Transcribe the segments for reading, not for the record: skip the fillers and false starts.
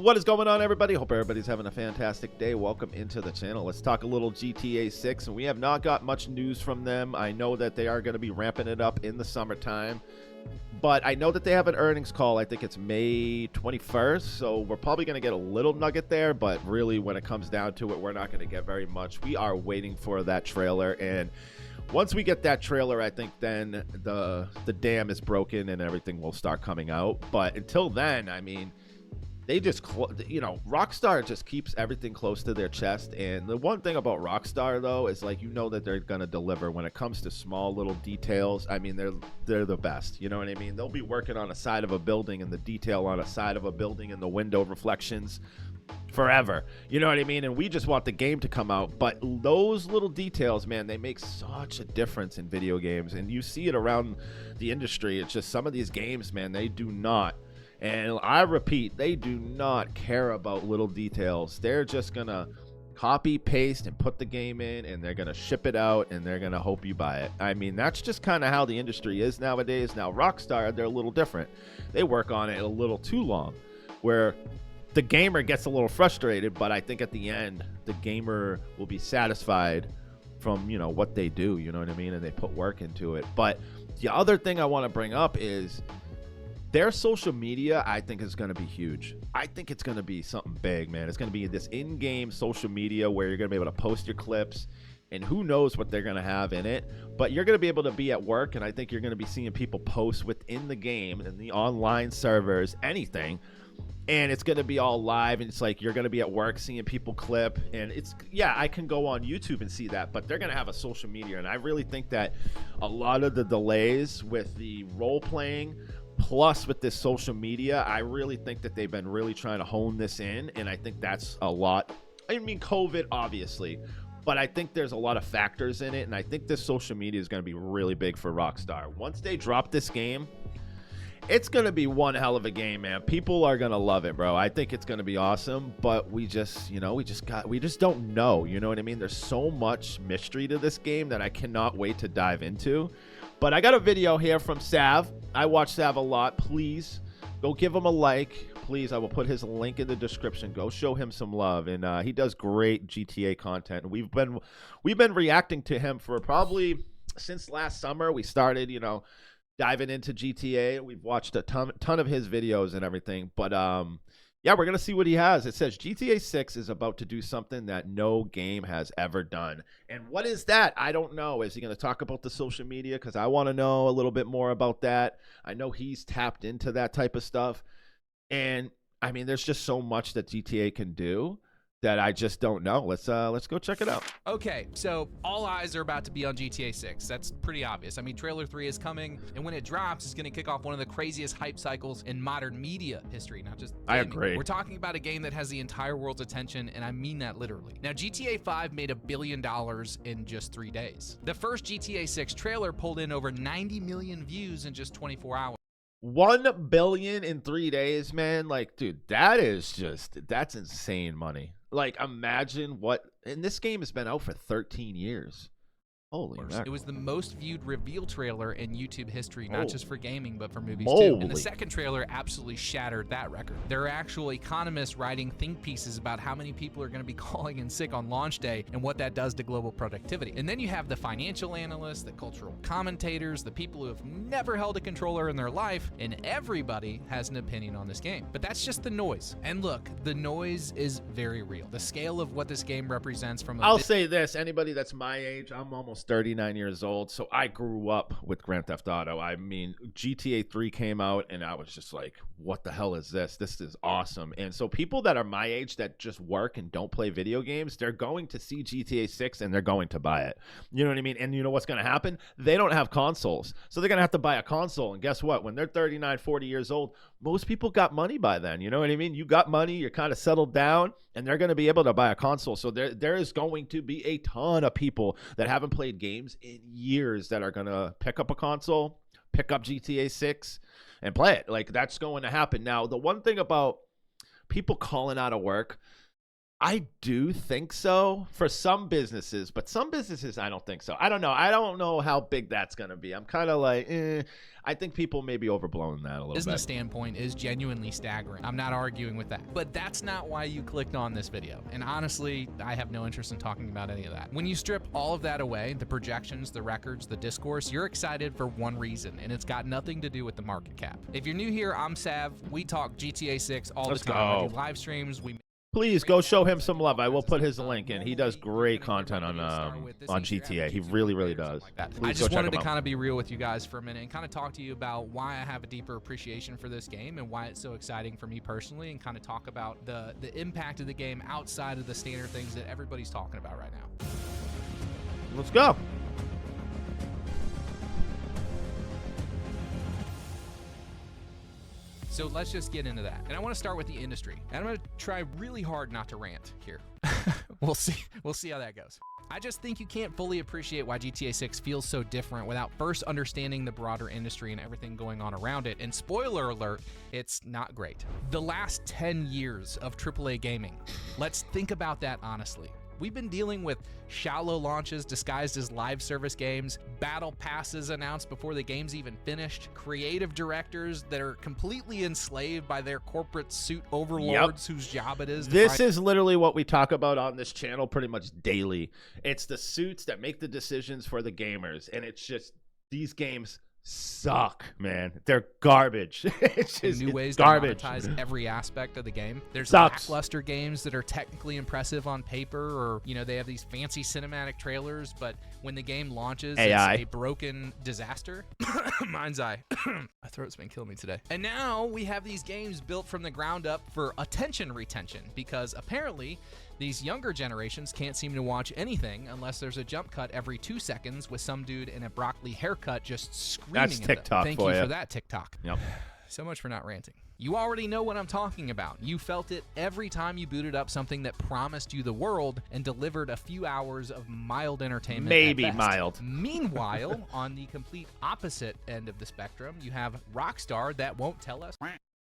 What is going on, everybody? Hope everybody's having a fantastic day. Welcome into the channel. Let's talk a little GTA 6, and we have not got much news from them. I know that they are going to be ramping it up in the summertime, but I know that they have an earnings call. I think it's May 21st, so we're probably going to get a little nugget there, but really when it comes down to it, we're not going to get very much. We are waiting for that trailer, and once we get that trailer, I think then the dam is broken and everything will start coming out. But until then, I mean, they just, Rockstar just keeps everything close to their chest. And the one thing about Rockstar, though, is like, that they're going to deliver when it comes to small little details. I mean, they're the best. You know what I mean? They'll be working on a side of a building and the detail on a side of a building and the window reflections forever. You know what I mean? And we just want the game to come out. But those little details, man, they make such a difference in video games. And you see it around the industry. It's just some of these games, man, they do not. And I repeat, they do not care about little details. They're just going to copy, paste, and put the game in, and they're going to ship it out, and they're going to hope you buy it. I mean, that's just kind of how the industry is nowadays. Now, Rockstar, they're a little different. They work on it a little too long, where the gamer gets a little frustrated, but I think at the end, the gamer will be satisfied from, what they do, you know what I mean? And they put work into it. But the other thing I want to bring up is their social media, I think, is going to be huge. I think it's going to be something big, man. It's going to be this in-game social media where you're going to be able to post your clips, and who knows what they're going to have in it. But you're going to be able to be at work, and I think you're going to be seeing people post within the game and the online servers, anything. And it's going to be all live, and it's like you're going to be at work seeing people clip. And it's, yeah, I can go on YouTube and see that, but they're going to have a social media. And I really think that a lot of the delays with the role-playing plus with this social media, I really think that they've been really trying to hone this in, and I think that's a lot. I mean, COVID, obviously, but I think there's a lot of factors in it, and I think this social media is going to be really big for Rockstar. Once they drop this game, it's going to be one hell of a game, man. People are going to love it, bro. I think it's going to be awesome, but we just don't know, you know what I mean? There's so much mystery to this game that I cannot wait to dive into. But I got a video here from Sav. I watch Sav a lot. Please go give him a like. Please, I will put his link in the description. Go show him some love. And he does great GTA content. We've been reacting to him for probably since last summer. We started, diving into GTA. We've watched a ton of his videos and everything. But yeah, we're going to see what he has. It says GTA 6 is about to do something that no game has ever done. And what is that? I don't know. Is he going to talk about the social media? Because I want to know a little bit more about that. I know he's tapped into that type of stuff. And, I mean, there's just so much that GTA can do that I just don't know. Let's go check it out. Okay, so all eyes are about to be on GTA 6. That's pretty obvious. I mean, trailer 3 is coming, and when it drops, it's going to kick off one of the craziest hype cycles in modern media history, not just gaming. I agree. We're talking about a game that has the entire world's attention, and I mean that literally. Now, GTA 5 made $1 billion in just 3 days. The first GTA 6 trailer pulled in over 90 million views in just 24 hours. 1 billion in 3 days, man. Like, dude, that's insane money. Like, imagine and this game has been out for 13 years. Holy mackerel. It was the most viewed reveal trailer in YouTube history, not just for gaming, but for movies moly. too. And the second trailer absolutely shattered that record. There are actual economists writing think pieces about how many people are going to be calling in sick on launch day and what that does to global productivity. And then you have the financial analysts, the cultural commentators, the people who have never held a controller in their life, and everybody has an opinion on this game. But that's just the noise. And look, the noise is very real. The scale of what this game represents from I'll say this, anybody that's my age, I'm almost 39 years old, so I grew up with Grand Theft Auto. I mean, GTA 3 came out, and I was just like, what the hell is this? This is awesome. And so people that are my age that just work and don't play video games, they're going to see GTA 6, and they're going to buy it. You know what I mean? And you know what's going to happen? They don't have consoles, so they're going to have to buy a console. And guess what? When they're 39, 40 years old, most people got money by then. You know what I mean? You got money, you're kind of settled down, and they're going to be able to buy a console. So there is going to be a ton of people that haven't played games in years that are going to pick up a console, pick up GTA 6, and play it. Like, that's going to happen. Now, the one thing about people calling out of work, I do think so for some businesses, but some businesses I don't think so. I don't know. I don't know how big that's going to be. I'm kind of like, I think people may be overblowing that a little Business bit. standpoint is genuinely staggering. I'm not arguing with that. But that's not why you clicked on this video. And honestly, I have no interest in talking about any of that. When you strip all of that away, the projections, the records, the discourse, you're excited for one reason, and it's got nothing to do with the market cap. If you're new here, I'm Sav. We talk GTA 6 all the time. We do live streams. Please go show him some love. I will put his link in. He does great content on GTA. He really, really does. I just wanted to kind of be real with you guys for a minute and kind of talk to you about why I have a deeper appreciation for this game and why it's so exciting for me personally, and kind of talk about the impact of the game outside of the standard things that everybody's talking about right now. Let's go. So let's just get into that. And I want to start with the industry. And I'm going to try really hard not to rant here. We'll see. We'll see how that goes. I just think you can't fully appreciate why GTA 6 feels so different without first understanding the broader industry and everything going on around it. And spoiler alert, it's not great. The last 10 years of AAA gaming, let's think about that honestly. We've been dealing with shallow launches disguised as live service games, battle passes announced before the game's even finished, creative directors that are completely enslaved by their corporate suit overlords whose job it is. This is literally what we talk about on this channel pretty much daily. It's the suits that make the decisions for the gamers, and it's just these games suck, man. They're garbage. It's just new ways garbage. To monetize every aspect of the game. There's Sucks. lackluster games that are technically impressive on paper, or they have these fancy cinematic trailers, but when the game launches, AI. It's a broken disaster. Mind's eye. My throat's been killing me today. And now we have these games built from the ground up for attention retention, because apparently these younger generations can't seem to watch anything unless there's a jump cut every 2 seconds with some dude in a broccoli haircut just screaming. That's TikTok. Thank you for that, TikTok. Yep. So much for not ranting. You already know what I'm talking about. You felt it every time you booted up something that promised you the world and delivered a few hours of mild entertainment. Maybe at best. mild. Meanwhile, on the complete opposite end of the spectrum, you have Rockstar that won't tell us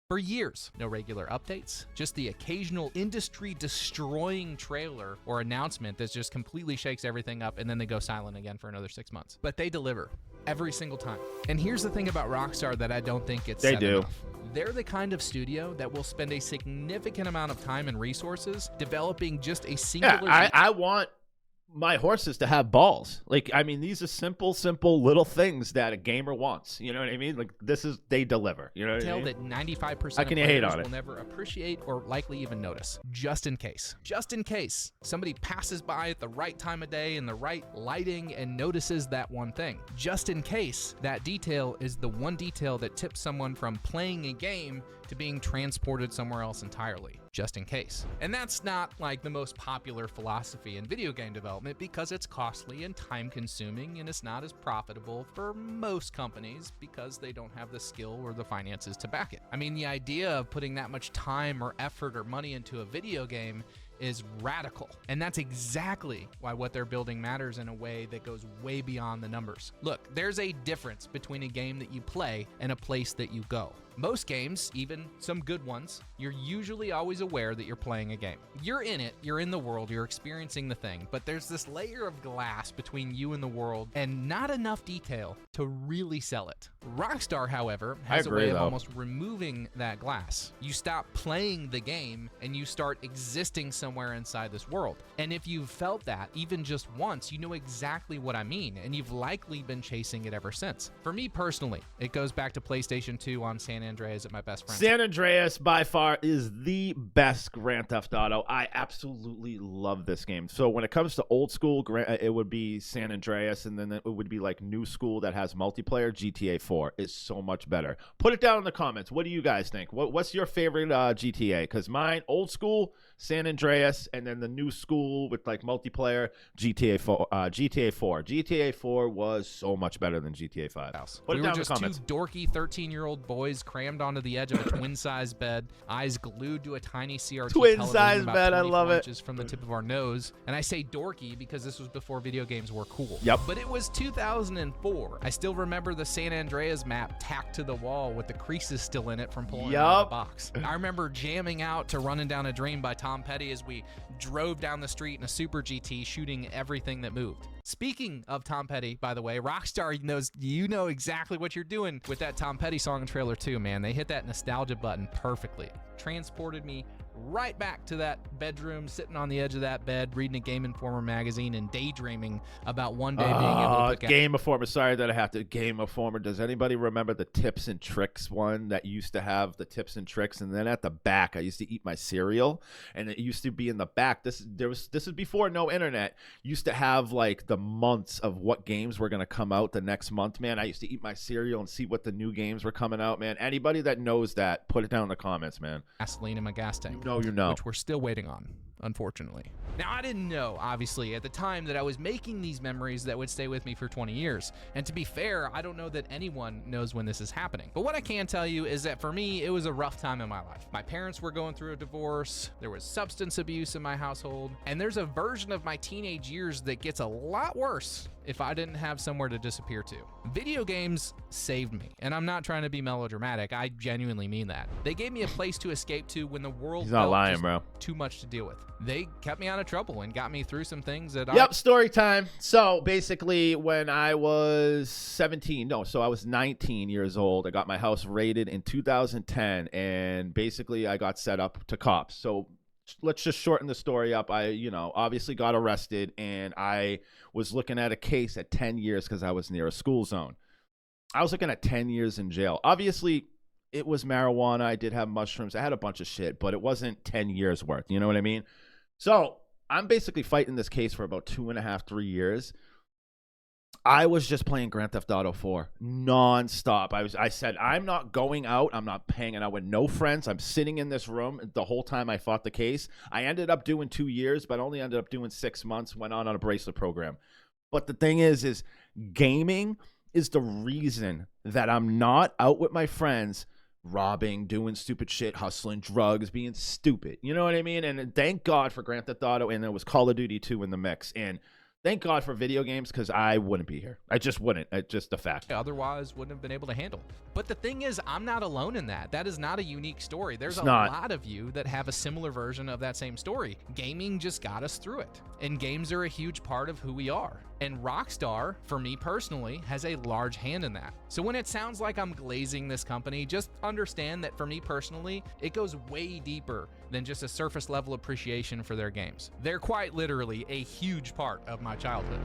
for years. No regular updates, just the occasional industry-destroying trailer or announcement that just completely shakes everything up, and then they go silent again for another 6 months. But they deliver every single time. And here's the thing about Rockstar that I don't think it's said enough. They're the kind of studio that will spend a significant amount of time and resources developing just a singular... Yeah, I want my horses to have balls. Like, I mean, these are simple little things that a gamer wants. You know what I mean? Like, they deliver. You know what I mean? That 95% of hate on players it. will never appreciate or likely even notice. Just in case. Just in case somebody passes by at the right time of day and the right lighting and notices that one thing. Just in case that detail is the one detail that tips someone from playing a game to being transported somewhere else entirely. Just in case. And that's not like the most popular philosophy in video game development, because it's costly and time consuming, and it's not as profitable for most companies because they don't have the skill or the finances to back it. I mean, the idea of putting that much time or effort or money into a video game is radical. And that's exactly why what they're building matters in a way that goes way beyond the numbers. Look, there's a difference between a game that you play and a place that you go. Most games, even some good ones, you're usually always aware that you're playing a game. You're in it, you're in the world, you're experiencing the thing, but there's this layer of glass between you and the world and not enough detail to really sell it. Rockstar, however, has a way of almost removing that glass. You stop playing the game and you start existing somewhere inside this world. And if you've felt that even just once, you know exactly what I mean, and you've likely been chasing it ever since. For me personally, it goes back to PlayStation 2 on San Andreas at my best friend. San Andreas by far is the best Grand Theft Auto. I absolutely love this game. So when it comes to old school, it would be San Andreas, and then it would be like new school that has multiplayer. GTA 4 is so much better. Put it down in the comments. What do you guys think? What's your favorite GTA? Because mine, old school, San Andreas, and then the new school with like multiplayer, GTA 4. GTA 4 was so much better than GTA 5. We were just two dorky 13-year-old boys crammed onto the edge of a twin-size bed, eyes glued to a tiny CRT Twin-size television about bed, I 24 love it. inches from the tip of our nose. And I say dorky because this was before video games were cool. Yep. But it was 2004. I still remember the San Andreas map tacked to the wall with the creases still in it from pulling it out of the box. I remember jamming out to Running Down a Dream by Tom Petty as we drove down the street in a Super GT shooting everything that moved. Speaking of Tom Petty, by the way, Rockstar knows you know exactly what you're doing with that Tom Petty song and trailer too, man. They hit that nostalgia button perfectly. Transported me right back to that bedroom, sitting on the edge of that bed, reading a Game Informer magazine and daydreaming about one day being able to pick Game Informer. Sorry that I have to. Game Informer. Does anybody remember the tips and tricks one that used to have the tips and tricks? And then at the back, I used to eat my cereal, and it used to be in the back. This is before no internet. Used to have like the months of what games were gonna come out the next month. Man, I used to eat my cereal and see what the new games were coming out. Man, anybody that knows that, put it down in the comments, man. Gasoline in my gas tank. You know. Which we're still waiting on, unfortunately. Now, I didn't know, obviously, at the time that I was making these memories that would stay with me for 20 years. And to be fair, I don't know that anyone knows when this is happening. But what I can tell you is that for me, it was a rough time in my life. My parents were going through a divorce, there was substance abuse in my household, and there's a version of my teenage years that gets a lot worse if I didn't have somewhere to disappear to. Video games saved me, and I'm not trying to be melodramatic, I genuinely mean that. They gave me a place to escape to when the world felt too much to deal with. They kept me out of trouble and got me through some things that story time. So basically when I was 19 years old, I got my house raided in 2010, and basically I got set up to cops. So let's just shorten the story up. I, obviously got arrested, and I was looking at a case at 10 years because I was near a school zone. I was looking at 10 years in jail. Obviously, it was marijuana. I did have mushrooms. I had a bunch of shit, but it wasn't 10 years worth. You know what I mean? So I'm basically fighting this case for about 2.5, 3 years. I was just playing Grand Theft Auto 4 nonstop. I said, I'm not going out. I'm not hanging out with no friends. I'm sitting in this room the whole time I fought the case. I ended up doing 2 years, but only ended up doing 6 months, went on a bracelet program. But the thing is gaming is the reason that I'm not out with my friends robbing, doing stupid shit, hustling drugs, being stupid. You know what I mean? And thank God for Grand Theft Auto, and there was Call of Duty 2 in the mix. And thank God for video games, because I wouldn't be here. I just wouldn't. It's just a fact. Otherwise, wouldn't have been able to handle. But the thing is, I'm not alone in that. That is not a unique story. There's a lot of you that have a similar version of that same story. Gaming just got us through it. And games are a huge part of who we are. And Rockstar, for me personally, has a large hand in that. So when it sounds like I'm glazing this company, just understand that for me personally, it goes way deeper than just a surface level appreciation for their games. They're quite literally a huge part of my childhood.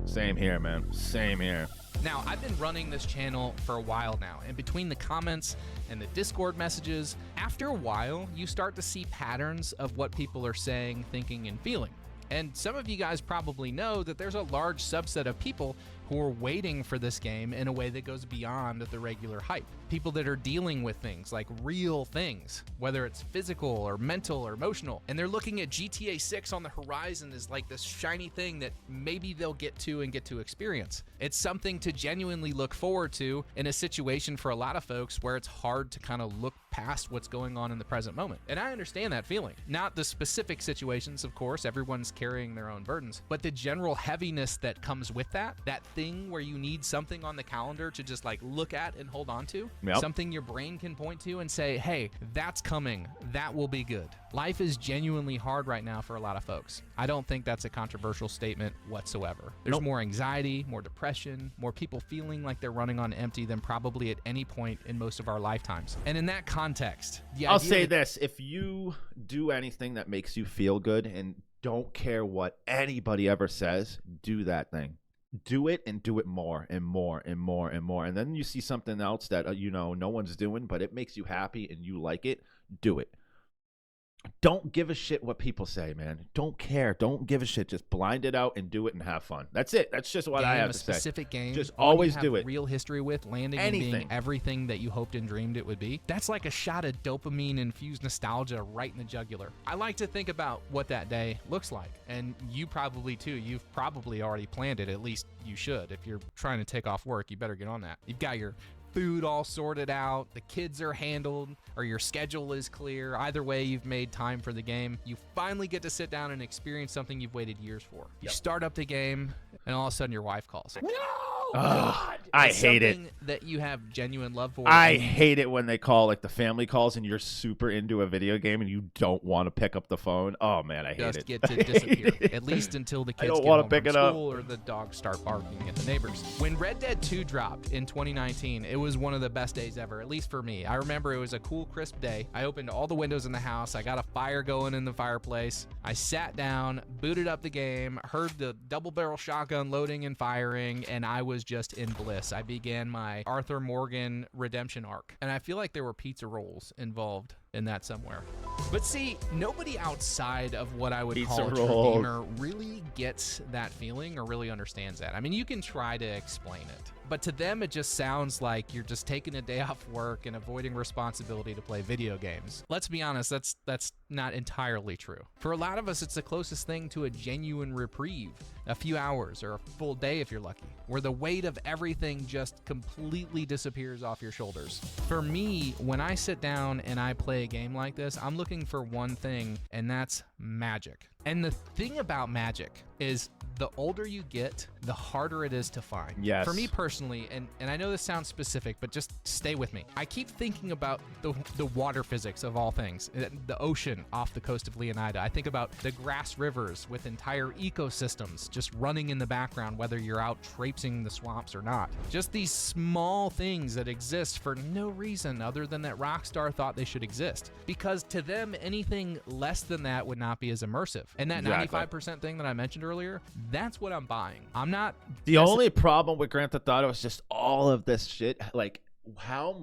Same here, man. Same here. Now, I've been running this channel for a while now, and between the comments and the Discord messages, after a while, you start to see patterns of what people are saying, thinking, and feeling. And some of you guys probably know that there's a large subset of people who are waiting for this game in a way that goes beyond the regular hype. People that are dealing with things like real things, whether it's physical or mental or emotional, and they're looking at GTA 6 on the horizon as like this shiny thing that maybe they'll get to and get to experience. It's something to genuinely look forward to in a situation for a lot of folks where it's hard to kind of look past what's going on in the present moment. And I understand that feeling. Not the specific situations, of course, everyone's carrying their own burdens, but the general heaviness that comes with that thing where you need something on the calendar to just like look at and hold on to, something your brain can point to and say, hey, that's coming, that will be good. Life is genuinely hard right now for a lot of folks. I don't think that's a controversial statement whatsoever. There's more anxiety, more depression, more people feeling like they're running on empty than probably at any point in most of our lifetimes. And in that context, I'll say this, if you do anything that makes you feel good and don't care what anybody ever says, do that thing. Do it, and do it more and more and more and more. And then you see something else that, no one's doing, but it makes you happy and you like it, do it. Don't give a shit what people say, man. Don't care. Don't give a shit. Just blind it out and do it and have fun. That's it. That's just what I have to say. A specific game. Just always do it. Real history with landing and being everything that you hoped and dreamed it would be. That's like a shot of dopamine-infused nostalgia right in the jugular. I like to think about what that day looks like, and you probably too. You've probably already planned it. At least you should. If you're trying to take off work, you better get on that. You've got your food all sorted out, the kids are handled, or your schedule is clear. Either way, you've made time for the game. You finally get to sit down and experience something you've waited years for. You start up the game, and all of a sudden your wife calls. No! God! I hate it. That you have genuine love for. I hate it when they call, like the family calls, and you're super into a video game and you don't want to pick up the phone. Oh man, I hate it. Just get to disappear, at least until the kids don't get wanna home pick from it up. school or the dogs start barking at the neighbors. When Red Dead 2 dropped in 2019, it was one of the best days ever, at least for me. I remember it was a cool, crisp day. I opened all the windows in the house. I got a fire going in the fireplace. I sat down, booted up the game, heard the double-barrel shotgun loading and firing, and I was just in bliss. I began my Arthur Morgan redemption arc, and I feel like there were pizza rolls involved in that somewhere. But see, nobody outside of what I would call a true gamer really gets that feeling or really understands that. I mean, you can try to explain it, but to them it just sounds like you're just taking a day off work and avoiding responsibility to play video games. Let's be honest, that's not entirely true. For a lot of us, it's the closest thing to a genuine reprieve, a few hours or a full day if you're lucky, where the weight of everything just completely disappears off your shoulders. For me, when I sit down and I play a game like this, I'm looking for one thing, and that's magic. And the thing about magic is the older you get, the harder it is to find. Yes. For me personally, and I know this sounds specific, but just stay with me. I keep thinking about the water physics of all things, the ocean off the coast of Leonida. I think about the grass rivers with entire ecosystems just running in the background, whether you're out traipsing the swamps or not. Just these small things that exist for no reason other than that Rockstar thought they should exist. Because to them, anything less than that would not be as immersive. And that 95% thing that I mentioned earlier, that's what I'm buying. I'm not... The only problem with Grand Theft Auto is just all of this shit, like, how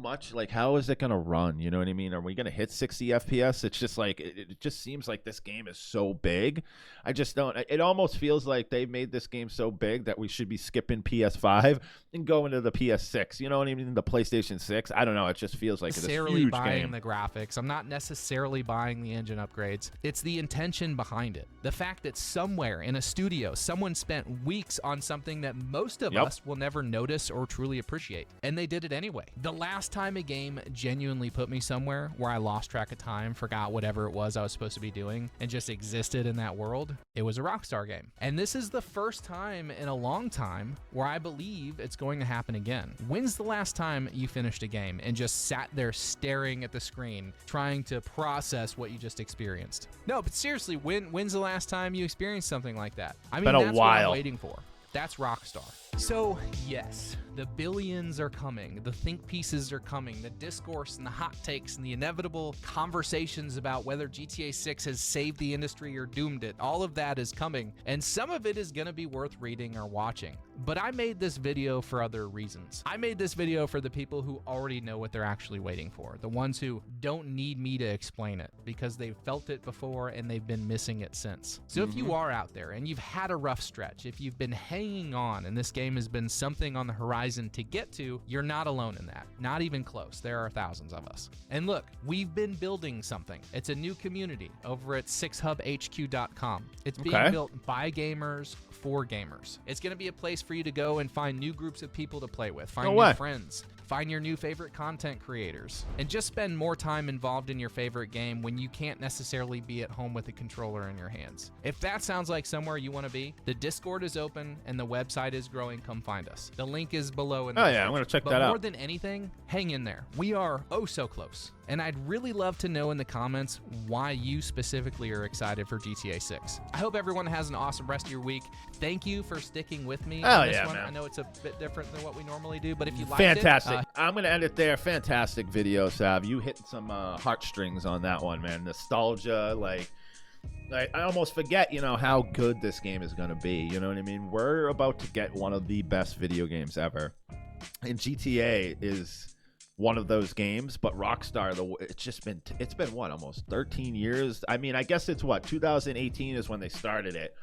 is it gonna run? You know what I mean? Are we gonna hit 60 FPS? It's just like it just seems like this game is so big. I just don't. It almost feels like they made this game so big that we should be skipping PS5 and going to the PS6. You know what I mean? The PlayStation 6. I don't know. It just feels like it's a huge buying game. The graphics. I'm not necessarily buying the engine upgrades. It's the intention behind it. The fact that somewhere in a studio, someone spent weeks on something that most of us will never notice or truly appreciate, and they did it anyway. The last time a game genuinely put me somewhere where I lost track of time, forgot whatever it was I was supposed to be doing, and just existed in that world, it was a Rockstar game. And this is the first time in a long time where I believe it's going to happen again. When's the last time you finished a game and just sat there staring at the screen, trying to process what you just experienced? No, but seriously, when's the last time you experienced something like that? I mean, that's what I'm waiting for. That's Rockstar. So, yes, the billions are coming, the think pieces are coming, the discourse and the hot takes and the inevitable conversations about whether GTA 6 has saved the industry or doomed it. All of that is coming, and some of it is going to be worth reading or watching. But I made this video for other reasons. I made this video for the people who already know what they're actually waiting for, the ones who don't need me to explain it because they've felt it before and they've been missing it since. So if you are out there and you've had a rough stretch, if you've been hanging on and this game has been something on the horizon to get to, you're not alone in that. Not even close. There are thousands of us. And look, we've been building something. It's a new community over at 6hubhq.com. It's being built by gamers for gamers. It's going to be a place for you to go and find new groups of people to play with, find new friends, find your new favorite content creators, and just spend more time involved in your favorite game when you can't necessarily be at home with a controller in your hands. If that sounds like somewhere you want to be, the Discord is open and the website is growing. Come find us. The link is below in the description. I'm going to check that out. But more out. than anything, hang in there. We are oh so close. And I'd really love to know in the comments why you specifically are excited for GTA 6. I hope everyone has an awesome rest of your week. Thank you for sticking with me on this one. Man. I know it's a bit different than what we normally do, but if you liked Fantastic. I'm going to end it there. Fantastic video, Sav. You hit some heartstrings on that one, man. Nostalgia, I almost forget, how good this game is going to be. You know what I mean? We're about to get one of the best video games ever. And GTA is one of those games, but Rockstar, it's been what, almost 13 years? I mean, I guess it's 2018 is when they started it.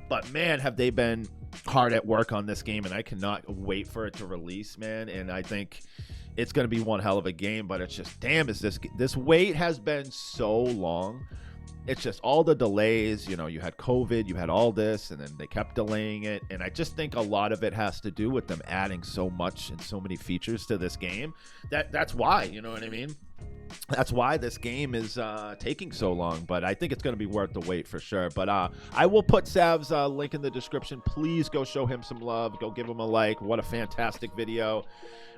But man, have they been hard at work on this game, and I cannot wait for it to release, man. And I think it's going to be one hell of a game, but it's just, damn, is this wait has been so long. it's just all the delays. You know, you had COVID, you had all this, and then they kept delaying it. And I just think a lot of it has to do with them adding so much and so many features to this game. That's why, you know what I mean? That's why this game is taking so long, but I think it's going to be worth the wait for sure. But I will put Sav's link in the description. Please go show him some love. Go give him a like. What a fantastic video.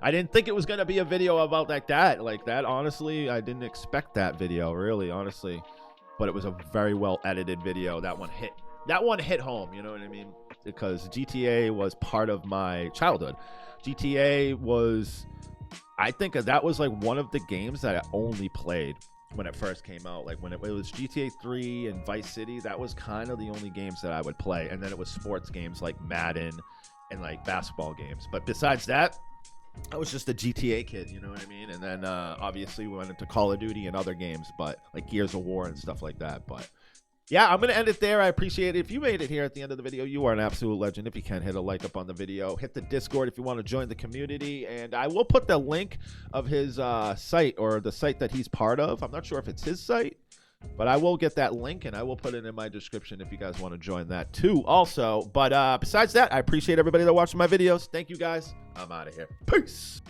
I didn't think it was going to be a video about like that. Honestly, I didn't expect that video, really, honestly. But it was a very well edited video. That one hit home, you know what I mean? Because GTA was part of my childhood. GTA was, I think that was like one of the games that I only played when it first came out. Like when it was GTA 3 and Vice City, that was kind of the only games that I would play. And then it was sports games like Madden and like basketball games. But besides that, I was just a GTA kid, you know what I mean? And then obviously we went into Call of Duty and other games, but like Gears of War and stuff like that. But yeah, I'm going to end it there. I appreciate it. If you made it here at the end of the video, you are an absolute legend. If you can, hit a like up on the video. Hit the Discord if you want to join the community. And I will put the link of his site, or the site that he's part of. I'm not sure if it's his site, but I will get that link and I will put it in my description if you guys want to join that too also. But besides that, I appreciate everybody that watched my videos. Thank you guys. I'm out of here. Peace.